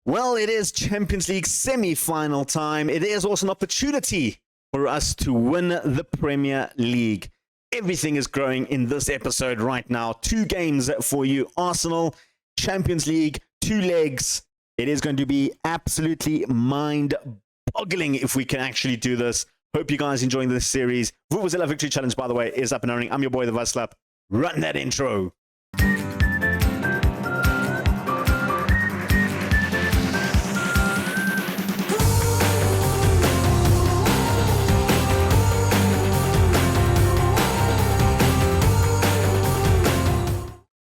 Well, it is Champions League semi-final time. It is also an opportunity for us to win the Premier League. Everything is growing in this episode right now. 2 games for you. Arsenal, Champions League, 2 legs. It is going to be absolutely mind-boggling if we can actually do this. Hope you guys enjoying this series. Vuvuzela Victory Challenge, by the way, is up and running. I'm your boy, the Vuvuzela. Run that intro.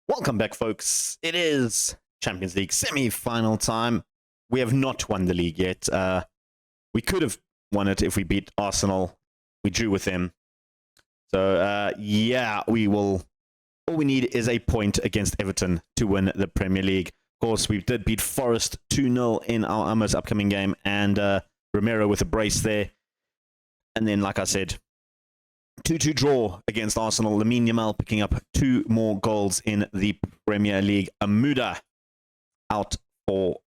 Welcome back, folks. It is Champions League semi-final time. We have not won the league yet. We could have won it if we beat Arsenal. We drew with them. So, yeah, we will. All we need is a point against Everton to win the Premier League. Of course, we did beat Forest 2-0 in our almost upcoming game, and Romero with a brace there. And then, like I said, 2-2 draw against Arsenal. Lamine Yamal picking up 2 more goals in the Premier League. Amuda out for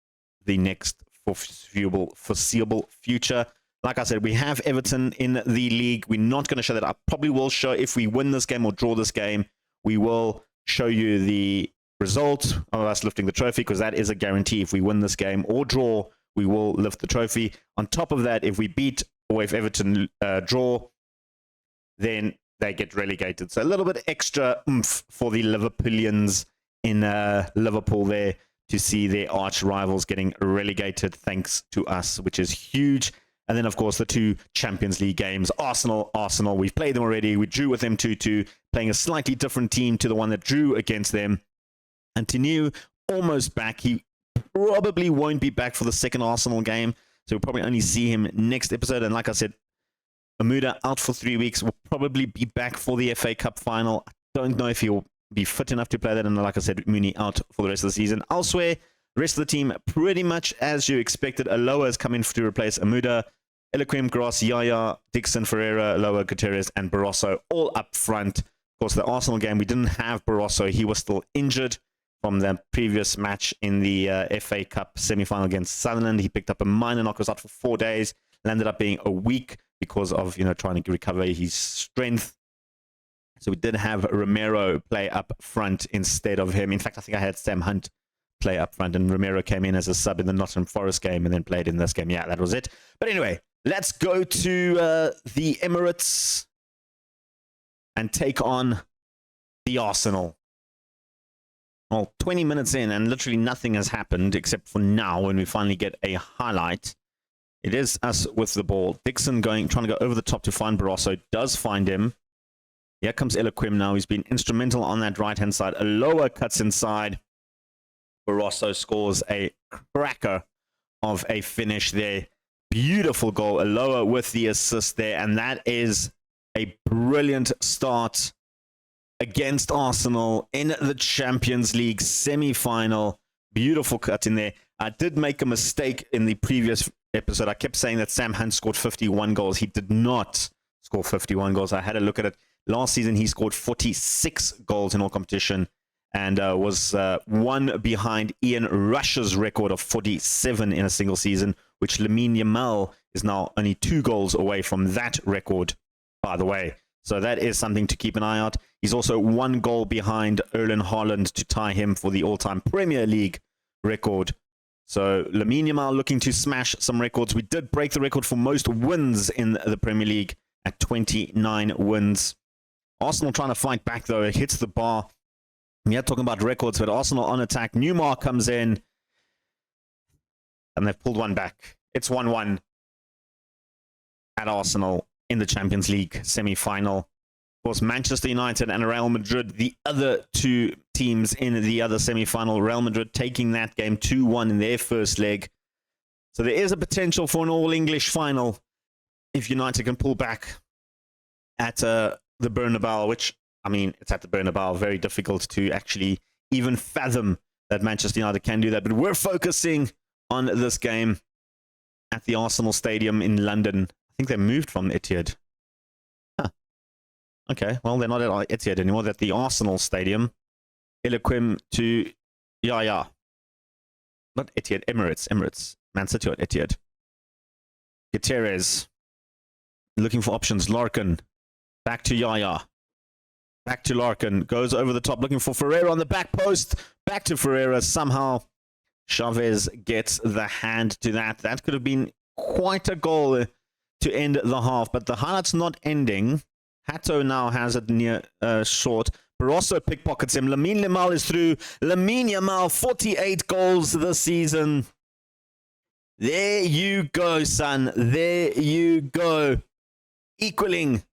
the next foreseeable future. Like I said, we have Everton in the league. We're not going to show that. I probably will show if we win this game or draw this game. We will show you the result of us lifting the trophy, because that is a guarantee. If we win this game or draw, we will lift the trophy. On top of that, if we beat or if Everton draw, then they get relegated. So a little bit extra oomph for the Liverpoolians in Liverpool there to see their arch rivals getting relegated thanks to us, which is huge. And then, of course, the 2 Champions League games. Arsenal, we've played them already. We drew with them 2-2, playing a slightly different team to the one that drew against them. And Tinu, almost back. He probably won't be back for the second Arsenal game, so we'll probably only see him next episode. And like I said, Amuda out for 3 weeks, will probably be back for the FA Cup final. I don't know if he'll be fit enough to play that. And like I said, Mooney out for the rest of the season. Elsewhere, the rest of the team pretty much as you expected. Aloha has come in to replace Amuda. Eloquim, Gross, Yaya, Dixon, Ferreira, Aloha, Gutierrez, and Barroso all up front. Of course, the Arsenal game, we didn't have Barroso. He was still injured from the previous match in the FA Cup semi-final against Sunderland. He picked up a minor knock, was out for 4 days. Landed up being a week because of, trying to recover his strength. So we did have Romero play up front instead of him. In fact, I think I had Sam Hunt play up front, and Romero came in as a sub in the Nottingham Forest game and then played in this game. Yeah, that was it. But anyway, let's go to the Emirates and take on the Arsenal. Well, 20 minutes in and literally nothing has happened except for now when we finally get a highlight. It is us with the ball. Dixon trying to go over the top to find Barroso. Does find him. Here comes Eloquim now. He's been instrumental on that right-hand side. Aloha cuts inside. Barroso scores a cracker of a finish there. Beautiful goal. Aloha with the assist there. And that is a brilliant start against Arsenal in the Champions League semi-final. Beautiful cut in there. I did make a mistake in the previous episode. I kept saying that Sam Hunt scored 51 goals. He did not score 51 goals. I had a look at it. Last season, he scored 46 goals in all competition and was 1 behind Ian Rush's record of 47 in a single season, which Lamine Yamal is now only 2 goals away from that record, by the way. So that is something to keep an eye out. He's also 1 goal behind Erling Haaland to tie him for the all-time Premier League record. So Lamine Yamal looking to smash some records. We did break the record for most wins in the Premier League at 29 wins. Arsenal trying to fight back, though. It hits the bar. We are talking about records, but Arsenal on attack. Newmar comes in, and they've pulled one back. It's 1-1 at Arsenal in the Champions League semi-final. Of course, Manchester United and Real Madrid, the other 2 teams in the other semi-final. Real Madrid taking that game 2-1 in their first leg. So there is a potential for an all-English final if United can pull back at the Bernabeu, which, I mean, it's at the Bernabeu. Very difficult to actually even fathom that Manchester United can do that. But we're focusing on this game at the Arsenal Stadium in London. I think they moved from Etihad. Okay, well, they're not at Etihad anymore. They're at the Arsenal Stadium. Eloquim to Yaya. not Etihad, Emirates. Man City or Etihad. Gutierrez. Looking for options. Larkin. Back to Yaya. Back to Larkin. Goes over the top. Looking for Ferreira on the back post. Back to Ferreira. Somehow Chavez gets the hand to that. That could have been quite a goal to end the half. But the highlight's not ending. Hato now has it near short. Barroso pickpockets him. Lamine Yamal is through. Lamine Yamal, 48 goals this season. There you go, son. There you go. Equaling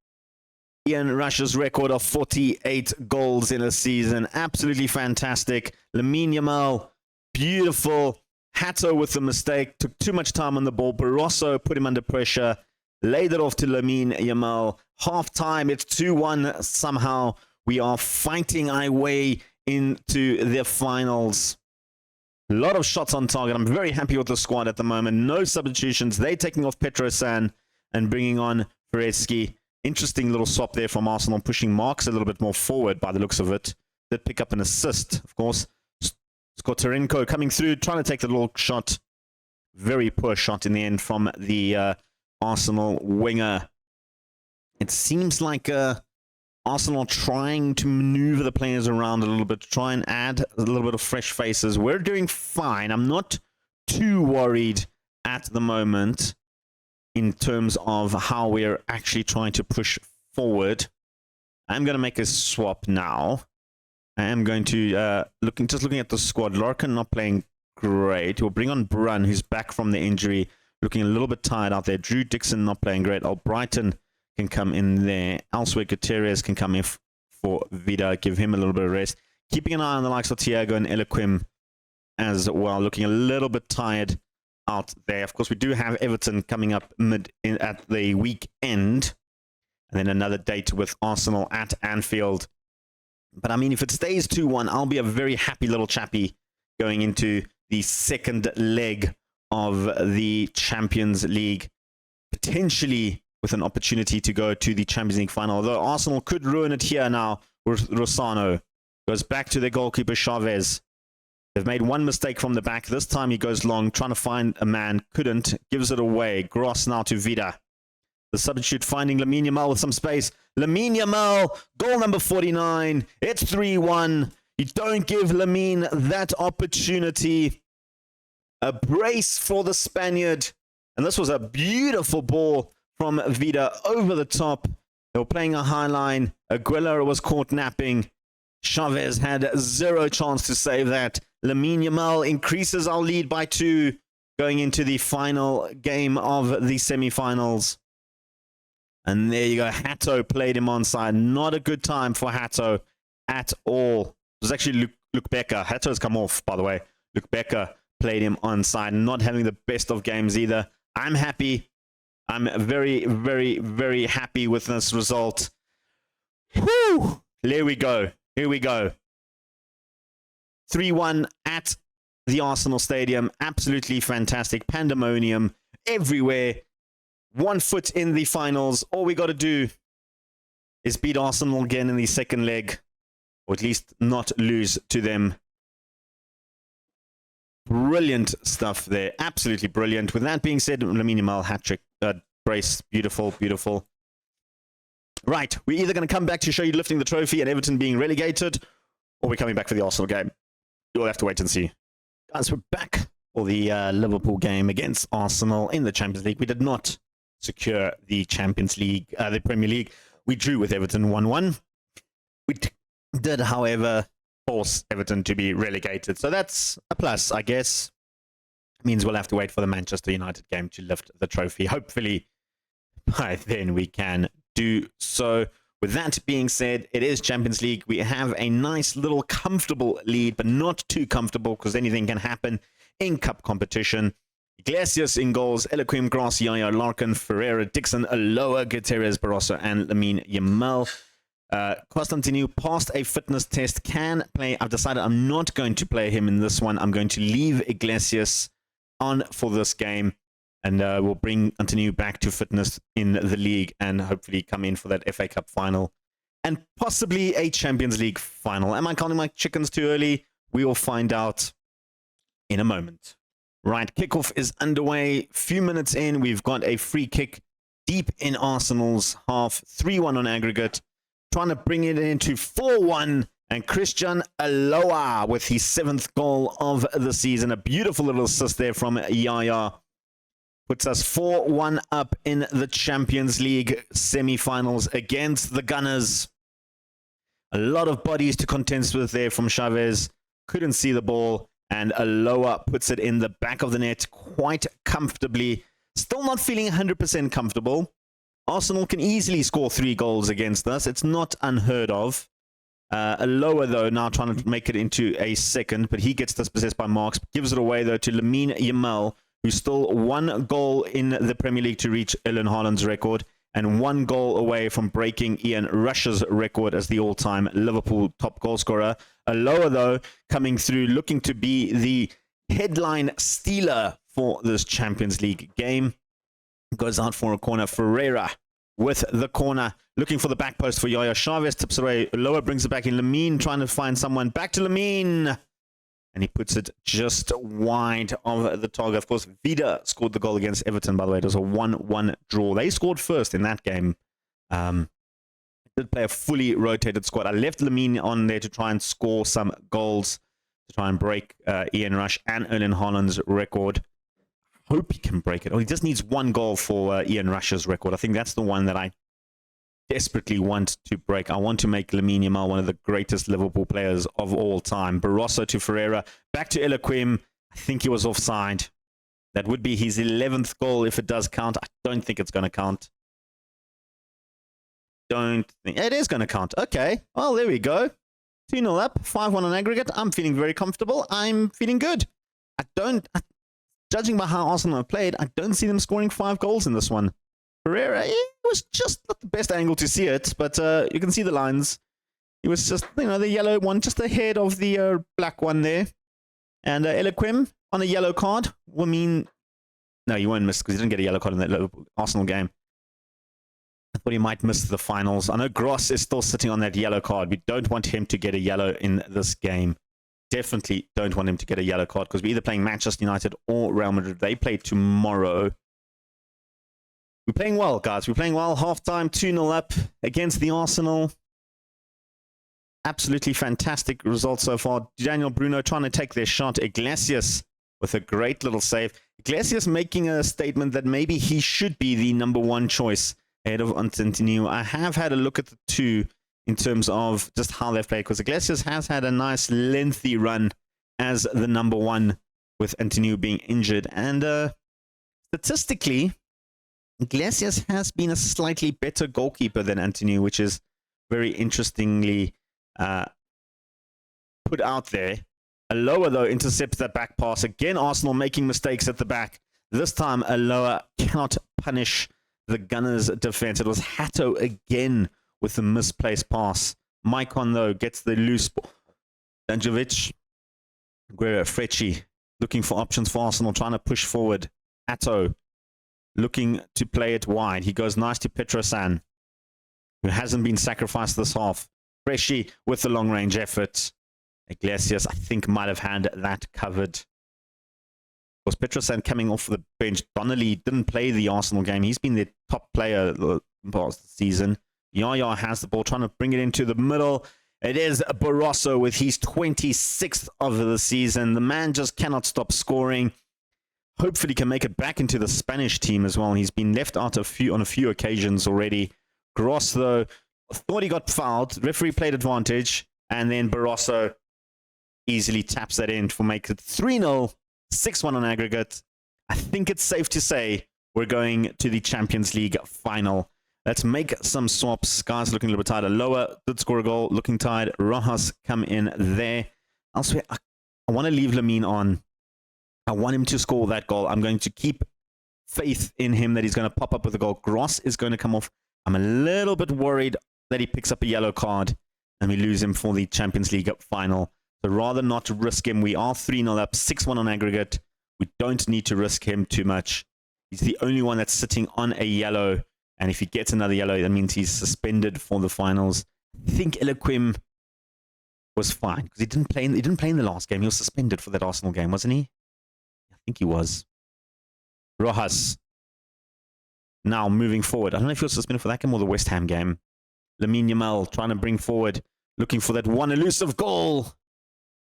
Ian Rush's record of 48 goals in a season. Absolutely fantastic. Lamine Yamal, beautiful. Hato with the mistake. Took too much time on the ball. Barroso put him under pressure. Laid it off to Lamine Yamal. Half time, it's 2-1 somehow. We are fighting our way into the finals. A lot of shots on target. I'm very happy with the squad at the moment. No substitutions. They're taking off Petrosan and bringing on Feretsky. Interesting little swap there from Arsenal, pushing Marks a little bit more forward by the looks of it. Did pick up an assist, of course. Skotarenko coming through, trying to take the little shot. Very poor shot in the end from the Arsenal winger. It seems like Arsenal trying to maneuver the players around a little bit, try and add a little bit of fresh faces. We're doing fine. I'm not too worried at the moment in terms of how we're actually trying to push forward. I'm going to make a swap now. I am going to, looking at the squad. Larkin not playing great. We'll bring on Brun, who's back from the injury, looking a little bit tired out there. Drew Dixon not playing great. Brighton can come in there. Elsewhere, Gutierrez can come in for Vida, give him a little bit of rest. Keeping an eye on the likes of Thiago and Eloquim as well, looking a little bit tired out there. Of course, we do have Everton coming up at the weekend, and then another date with Arsenal at Anfield. But I mean, if it stays 2-1, I'll be a very happy little chappy going into the second leg of the Champions League, potentially with an opportunity to go to the Champions League final. Although Arsenal could ruin it here now. Rosano goes back to their goalkeeper, Chavez. They've made one mistake from the back. This time he goes long, trying to find a man. Couldn't. Gives it away. Gross now to Vida. The substitute finding Lamine Yamal with some space. Lamine Yamal, goal number 49. It's 3-1. You don't give Lamine that opportunity. A brace for the Spaniard. And this was a beautiful ball from Vida over the top. They were playing a high line. Aguilera was caught napping. Chavez had zero chance to save that. Lamine Yamal increases our lead by 2 going into the final game of the semi-finals. And there you go. Hato played him onside. Not a good time for Hato at all. It was actually Luke Becker. Hato's come off, by the way. Luke Becker played him onside. Not having the best of games either. I'm happy. I'm very, very, very happy with this result. Whew! Here we go. Here we go. 3-1 at the Arsenal Stadium. Absolutely fantastic. Pandemonium everywhere. 1 foot in the finals. All we got to do is beat Arsenal again in the second leg, or at least not lose to them. Brilliant stuff there. Absolutely brilliant. With that being said, Lamine Yamal hat-trick. Brace. Beautiful, beautiful. Right. We're either going to come back to show you lifting the trophy and Everton being relegated, or we're coming back for the Arsenal game. You'll have to wait and see. Guys, we're back for the Liverpool game against Arsenal in the Champions League. We did not secure the Champions League, the Premier League. We drew with Everton 1-1. We did, however, force Everton to be relegated. So that's a plus, I guess. It means we'll have to wait for the Manchester United game to lift the trophy. Hopefully, by then we can do so. With that being said, it is Champions League. We have a nice little comfortable lead, but not too comfortable because anything can happen in cup competition. Iglesias in goals, Eloquim, Grass, Yaya, Larkin, Ferreira, Dixon, Aloha, Gutierrez, Barroso, and Lamine Yamal. Constantinu passed a fitness test, can play. I've decided I'm not going to play him in this one. I'm going to leave Iglesias on for this game, and we'll bring Antonu back to fitness in the league and hopefully come in for that FA Cup final and possibly a Champions League final. Am I counting my chickens too early? We will find out in a moment. Right, kickoff is underway. Few minutes in, we've got a free kick deep in Arsenal's half. 3-1 on aggregate. Trying to bring it into 4-1. And Christian Aloa with his 7th goal of the season. A beautiful little assist there from Yaya. Puts us 4-1 up in the Champions League semi-finals against the Gunners. A lot of bodies to contend with there from Chavez. Couldn't see the ball. And Aloa puts it in the back of the net quite comfortably. Still not feeling 100% comfortable. Arsenal can easily score 3 goals against us. It's not unheard of. Aloa, though, now trying to make it into a second. But he gets dispossessed by Marks. Gives it away, though, to Lamine Yamal, who's still 1 goal in the Premier League to reach Erling Haaland's record. And 1 goal away from breaking Ian Rush's record as the all-time Liverpool top goal scorer. Aloa, though, coming through, looking to be the headline stealer for this Champions League game. Goes out for a corner. Ferreira with the corner, looking for the back post for Yaya. Chavez tips it away. Aloa brings it back in. Lamine trying to find someone. Back to Lamine. And he puts it just wide of the target. Of course, Vida scored the goal against Everton, by the way. It was a 1-1 draw. They scored first in that game. Did play a fully rotated squad. I left Lamine on there to try and score some goals, to try and break Ian Rush and Erling Haaland's record. Hope he can break it. Oh, he just needs 1 goal for Ian Rush's record. I think that's the one that I desperately want to break. I want to make Lamine Yamal one of the greatest Liverpool players of all time. Barroso to Ferreira. Back to Illaquim. I think he was offside. That would be his 11th goal if it does count. I don't think it's going to count. Don't think it is going to count. Okay. Well, there we go. 2-0 up. 5-1 on aggregate. I'm feeling very comfortable. I'm feeling good. Judging by how Arsenal have played, I don't see them scoring 5 goals in this one. Pereira, it was just not the best angle to see it, but you can see the lines. It was just, the yellow one just ahead of the black one there. And Illaquim on a yellow card will mean... No, you won't miss because he didn't get a yellow card in that Arsenal game. I thought he might miss the finals. I know Gross is still sitting on that yellow card. We don't want him to get a yellow in this game. Definitely don't want him to get a yellow card because we're either playing Manchester United or Real Madrid. They play tomorrow. We're playing well, guys. We're playing well. Half-time, 2-0 up against the Arsenal. Absolutely fantastic result so far. Daniel Bruno trying to take their shot. Iglesias with a great little save. Iglesias making a statement that maybe he should be the number 1 choice ahead of Antonio. I have had a look at the two in terms of just how they've played, because Iglesias has had a nice lengthy run as the number 1 with Antonio being injured. And statistically, Iglesias has been a slightly better goalkeeper than Antonio, which is very interestingly put out there. Aloa, though, intercepts that back pass. Again, Arsenal making mistakes at the back. This time, Aloa cannot punish the Gunners' defense. It was Hato again with the misplaced pass. Maicon, though, gets the loose ball. Danjovic, Guerra, Frecci, looking for options for Arsenal, trying to push forward. Hato, looking to play it wide. He goes nice to Petrosan, who hasn't been sacrificed this half. Frecci with the long-range effort. Iglesias, I think, might have had that covered. Of course, Petrosan coming off the bench. Donnelly didn't play the Arsenal game. He's been the top player the past season. Yaya has the ball, trying to bring it into the middle. It is Barroso with his 26th of the season. The man just cannot stop scoring. Hopefully can make it back into the Spanish team as well. He's been left out on a few occasions already. Gross, though, thought he got fouled. Referee played advantage. And then Barroso easily taps that in for make it 3-0, 6-1 on aggregate. I think it's safe to say we're going to the Champions League final. Let's make some swaps. Guys looking a little bit tired. Lower did score a goal, looking tired. Rojas come in there. Elsewhere, I want to leave Lamine on. I want him to score that goal. I'm going to keep faith in him that he's going to pop up with a goal. Gross is going to come off. I'm a little bit worried that he picks up a yellow card and we lose him for the Champions League final. So rather not risk him. We are 3-0 up, 6-1 on aggregate. We don't need to risk him too much. He's the only one that's sitting on a yellow. And if he gets another yellow, that means he's suspended for the finals. I think Illaquim was fine because he didn't play in the last game. He was suspended for that Arsenal game, wasn't he? think he was. Rojas. Now moving forward. I don't know if he was suspended for that game or the West Ham game. Lamine Yamal trying to bring forward, looking for that one elusive goal.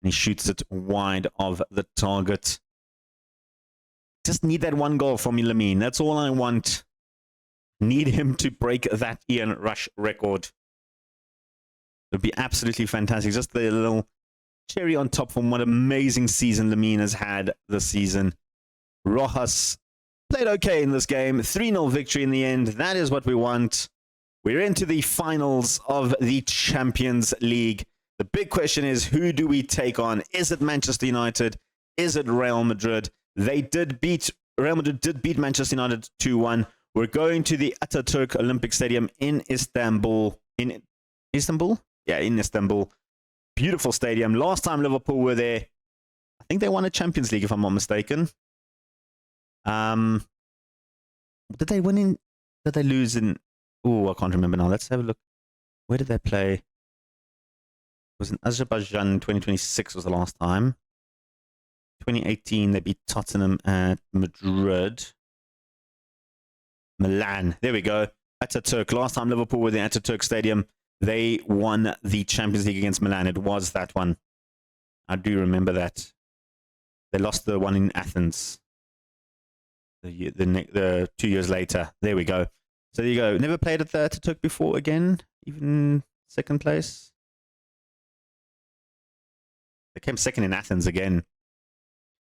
And he shoots it wide of the target. Just need that one goal from me, Lamine. That's all I want. Need him to break that Ian Rush record. It would be absolutely fantastic. Just the little cherry on top from what amazing season Lamine has had this season. Rojas played okay in this game. 3-0 victory in the end. That is what we want. We're into the finals of the Champions League. The big question is, who do we take on? Is it Manchester United? Is it Real Madrid? Real Madrid did beat Manchester United 2-1. We're going to the Ataturk Olympic Stadium in Istanbul. In Istanbul? Yeah, in Istanbul. Beautiful stadium. Last time Liverpool were there, I think they won a Champions League, if I'm not mistaken. Did they win in? Did they lose in? Oh, I can't remember now. Let's have a look. Where did they play? It was in Azerbaijan. 2026 was the last time. 2018, they beat Tottenham at Madrid. Milan. There we go. Ataturk. Last time Liverpool were at the Ataturk Stadium, they won the Champions League against Milan. It was that one. I do remember that. They lost the one in Athens. The 2 years later. There we go. So there you go. Never played at the Ataturk before again, even second place. They came second in Athens again.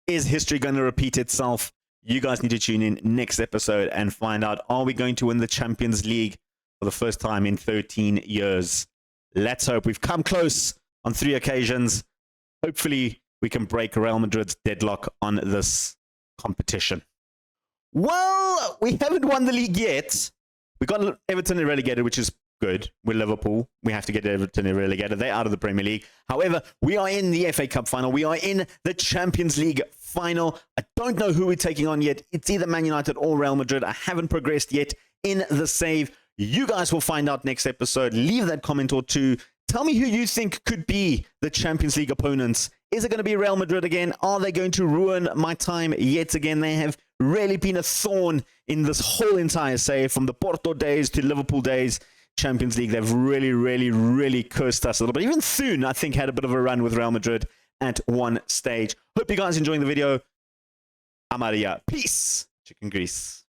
Is history going to repeat itself? You guys need to tune in next episode and find out, are we going to win the Champions League for the first time in 13 years? Let's hope. We've come close on 3 occasions. Hopefully, we can break Real Madrid's deadlock on this competition. Well, we haven't won the league yet. We got Everton relegated, which is good. We're Liverpool. We have to get Everton relegated. They're out of the Premier League. However, we are in the FA Cup final. We are in the Champions League final. I don't know who we're taking on yet. It's either Man United or Real Madrid. I haven't progressed yet in the save. You guys will find out next episode. Leave that comment or two. Tell me who you think could be the Champions League opponents. Is it going to be Real Madrid again? Are they going to ruin my time yet again? They have really been a thorn in this whole entire save, from the Porto days to Liverpool days. Champions League, they've really cursed us a little bit. Even Thun, I think, had a bit of a run with Real Madrid at one stage. Hope you guys enjoying the video. Amaria. Peace. Chicken grease.